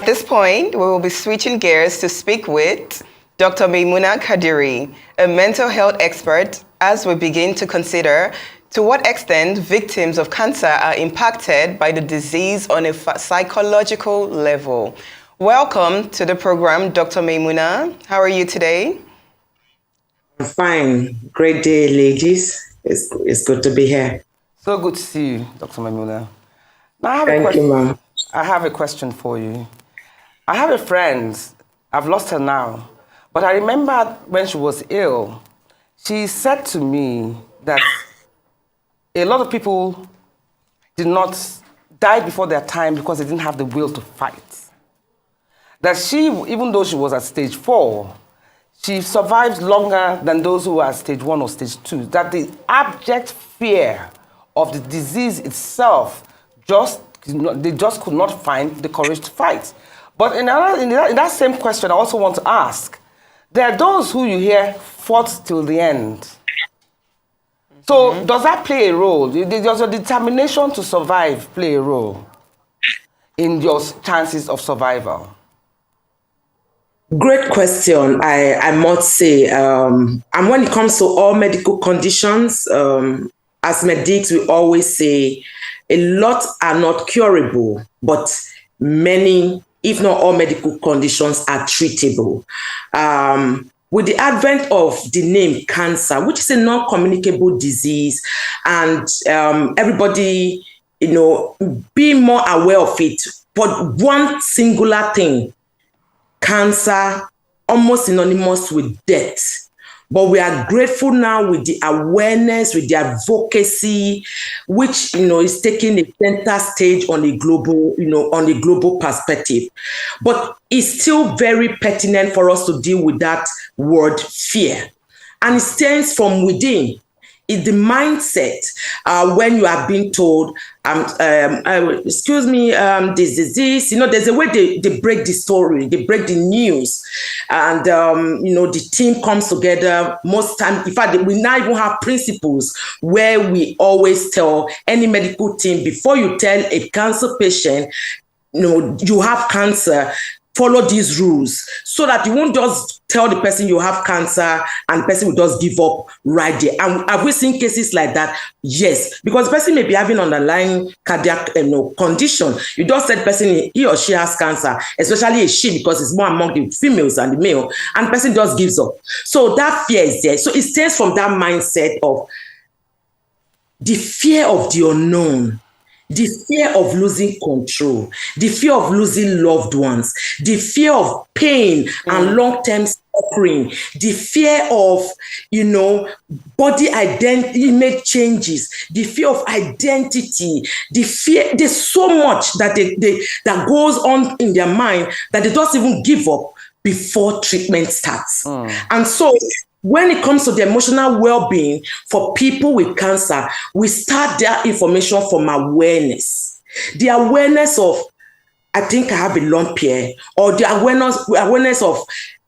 this point, we will be switching gears to speak with Dr. Maymunah Kadiri, a mental health expert, as we begin to consider to what extent victims of cancer are impacted by the disease on a psychological level. Welcome to the program, Dr. Maymunah. How are you today? I'm fine. Great day, ladies. It's good to be here. So good to see you, Dr. Maymunah. Now, Thank you, ma'am. I have a question for you. I have a friend. I've lost her now. But I remember when she was ill, she said to me that a lot of people did not die before their time because they didn't have the will to fight. That she, even though she was at stage 4, she survived longer than those who were at stage 1 or stage 2. That the abject fear of the disease itself, they just could not find the courage to fight. But in that same question, I also want to ask, there are those who you hear fought till the end. So does that play a role? Does your determination to survive play a role in your chances of survival? Great question, I must say. And when it comes to all medical conditions, as medics, we always say a lot are not curable, but many, if not all medical conditions are treatable. With the advent of the name cancer, which is a non-communicable disease, and everybody, being more aware of it, but one singular thing, cancer, almost synonymous with death. But we are grateful now with the awareness, with the advocacy, which is taking a center stage on a global perspective. But it's still very pertinent for us to deal with that word fear. And it stems from within. It's the mindset when you are being told, excuse me, this disease, there's a way they break the story, they break the news. And, the team comes together most time. In fact, we now even have principles where we always tell any medical team, before you tell a cancer patient, you have cancer, follow these rules so that you won't just tell the person you have cancer and the person will just give up right there. And have we seen cases like that? Yes, because the person may be having underlying cardiac condition. You just said person, he or she has cancer, especially a she, because it's more among the females than the male, and the person just gives up. So that fear is there. So it stems from that mindset of the fear of the unknown, the fear of losing control, the fear of losing loved ones, the fear of pain and long-term suffering, the fear of, body identity image changes, the fear of identity, the fear, there's so much that that goes on in their mind that they don't even give up before treatment starts. And so when it comes to the emotional well-being for people with cancer, we start their information from awareness. The awareness of, I think I have a lump here, or the awareness of,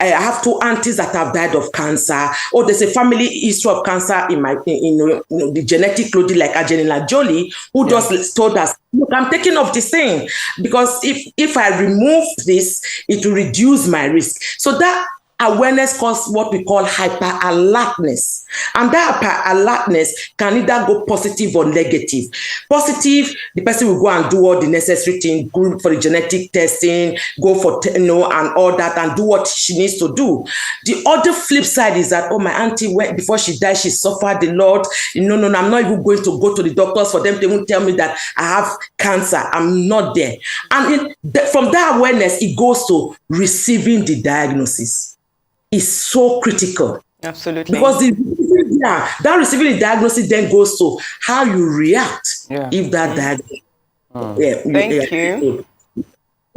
I have 2 aunties that have died of cancer, or there's a family history of cancer in my, the genetic code, like Angelina Jolie, who just told us, look, I'm taking off this thing, because if I remove this, it will reduce my risk. So that awareness causes what we call hyper-alertness. And that hyper-alertness can either go positive or negative. Positive, the person will go and do all the necessary things, go for the genetic testing, go for, and all that, and do what she needs to do. The other flip side is that, my auntie went, before she died, she suffered a lot. No, I'm not even going to go to the doctors for them. They won't tell me that I have cancer. I'm not there. And from that awareness, it goes to receiving the diagnosis. Is so critical. Absolutely. Because that receiving the diagnosis then goes to how you react if that diagnosis. Thank you.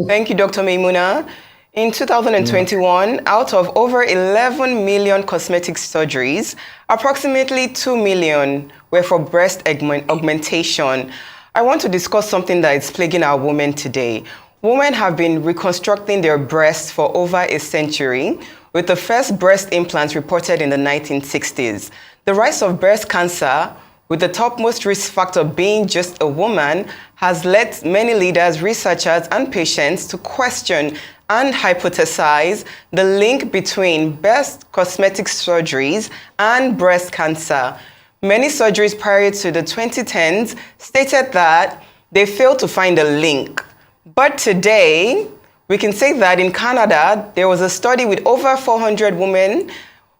Thank you, Dr. Maymunah. In 2021, out of over 11 million cosmetic surgeries, approximately 2 million were for breast augmentation. I want to discuss something that is plaguing our women today. Women have been reconstructing their breasts for over a century, with the first breast implants reported in the 1960s. The rise of breast cancer with the topmost risk factor being just a woman, has led many leaders, researchers, and patients to question and hypothesize the link between breast cosmetic surgeries and breast cancer. Many surgeries prior to the 2010s stated that they failed to find a link. But today, we can say that in Canada, there was a study with over 400 women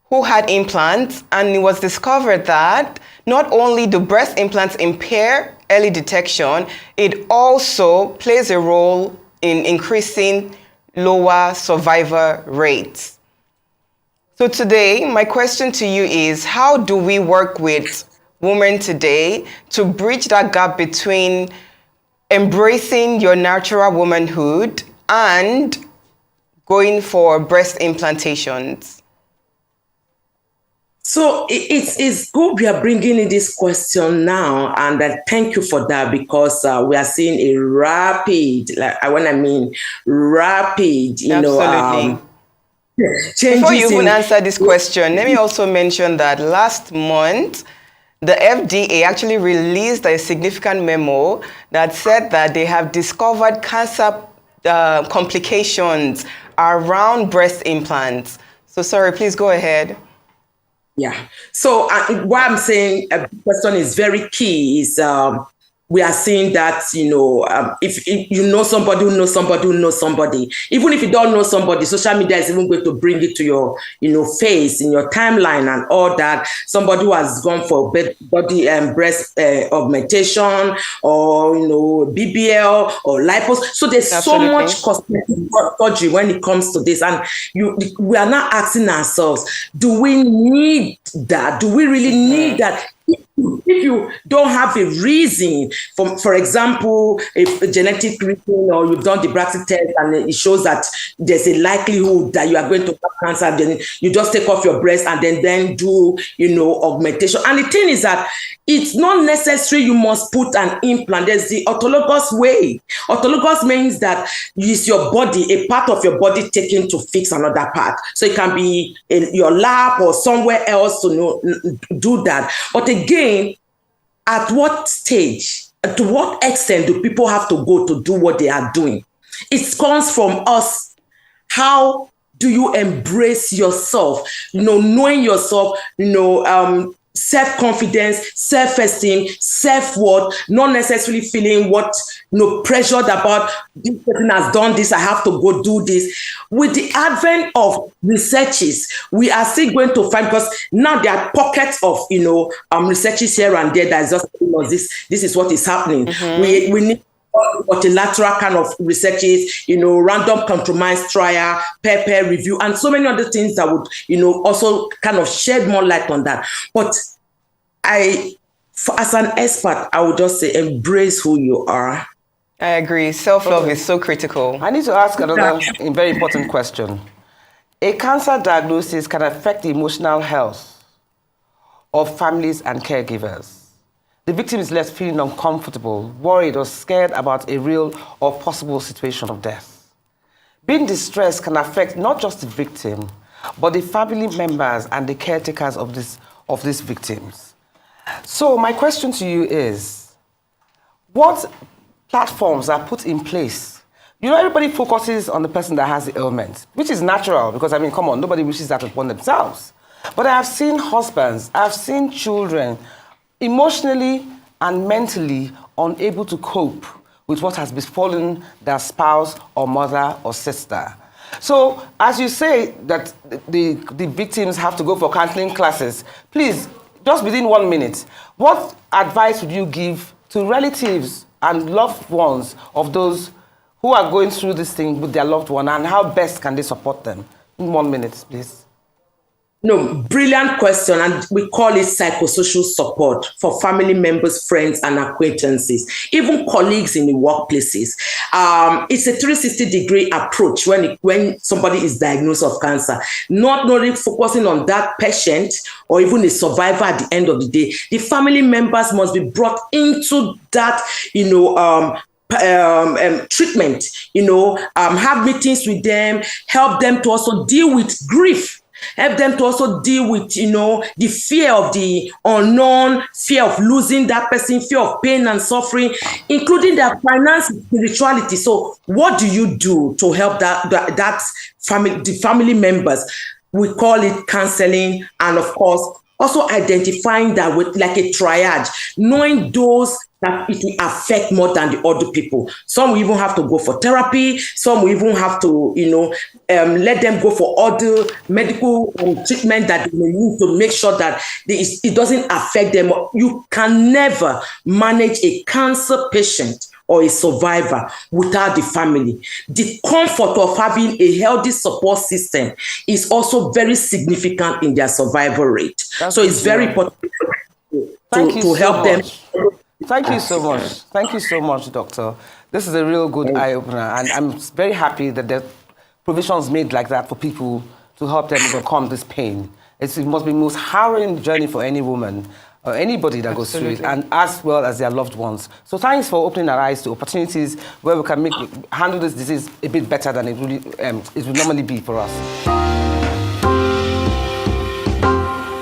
who had implants, and it was discovered that not only do breast implants impair early detection, it also plays a role in increasing lower survivor rates. So today, my question to you is, how do we work with women today to bridge that gap between embracing your natural womanhood and going for breast implantations? So it's good we are bringing in this question now, and thank you for that, because we are seeing a rapid, rapid, Absolutely. changes. Before you even answer this question, let me also mention that last month, the FDA actually released a significant memo that said that they have discovered cancer complications around breast implants. So sorry, please go ahead. Yeah. So what I'm saying, the question is very key, is we are seeing that, if you know somebody who knows somebody who knows somebody, even if you don't know somebody, social media is even going to bring it to your, face, in your timeline and all that. Somebody who has gone for body and breast augmentation, or, BBL or lipos. So there's Absolutely. so much cosmetic surgery when it comes to this. And we are now asking ourselves, do we need that? Do we really need that? If you don't have a reason, for example, if a genetic reason, or you've done the Braxy test and it shows that there's a likelihood that you are going to have cancer, then you just take off your breast and then do, augmentation. And the thing is that it's not necessary you must put an implant. There's the autologous way. Autologous means that it's your body, a part of your body taken to fix another part. So it can be in your lab or somewhere else to do that. But again, at what stage, to what extent do people have to go to do what they are doing? It comes from us. How do you embrace yourself? Knowing yourself, self-confidence, self-esteem, self-worth, not necessarily feeling pressured about this person has done this, I have to go do this. With the advent of researches, we are still going to find, because now there are pockets of researches here and there that is just this is what is happening. We need multilateral kind of researches, random compromise trial, peer review, and so many other things that would, also kind of shed more light on that. But as an expert, I would just say, embrace who you are. I agree. Self-love is so critical. I need to ask another very important question. A cancer diagnosis can affect the emotional health of families and caregivers. The victim is left feeling uncomfortable, worried, or scared about a real or possible situation of death. Being distressed can affect not just the victim, but the family members and the caretakers of these victims. So my question to you is, what platforms are put in place? Everybody focuses on the person that has the ailment, which is natural, because, come on, nobody wishes that upon themselves. But I have seen husbands, I've seen children, emotionally and mentally unable to cope with what has befallen their spouse or mother or sister. So, as you say that the victims have to go for counseling classes, please, just within 1 minute, what advice would you give to relatives and loved ones of those who are going through this thing with their loved one, and how best can they support them? In 1 minute, please. No, brilliant question. And we call it psychosocial support for family members, friends, and acquaintances, even colleagues in the workplaces. It's a 360-degree approach when somebody is diagnosed of cancer, not only focusing on that patient or even a survivor at the end of the day. The family members must be brought into that, treatment, have meetings with them, help them to also deal with grief. help them to also deal with, the fear of the unknown, fear of losing that person, fear of pain and suffering, including their finance, spirituality. So what do you do to help that family, the family members? We call it counseling, and of course, also identifying that with like a triage, knowing those that it will affect more than the other people. Some will even have to go for therapy. Some will even have to, let them go for other medical treatment that they may need to make sure that it doesn't affect them. You can never manage a cancer patient or a survivor without the family. The comfort of having a healthy support system is also very significant in their survival rate. So it's very important to help them. Thank you so much. Thank you so much, Doctor. This is a real good eye-opener, and I'm very happy that there are provisions made like that for people to help them overcome this pain. It must be the most harrowing journey for any woman or anybody that goes through it, and as well as their loved ones. So thanks for opening our eyes to opportunities where we can handle this disease a bit better than it would normally be for us.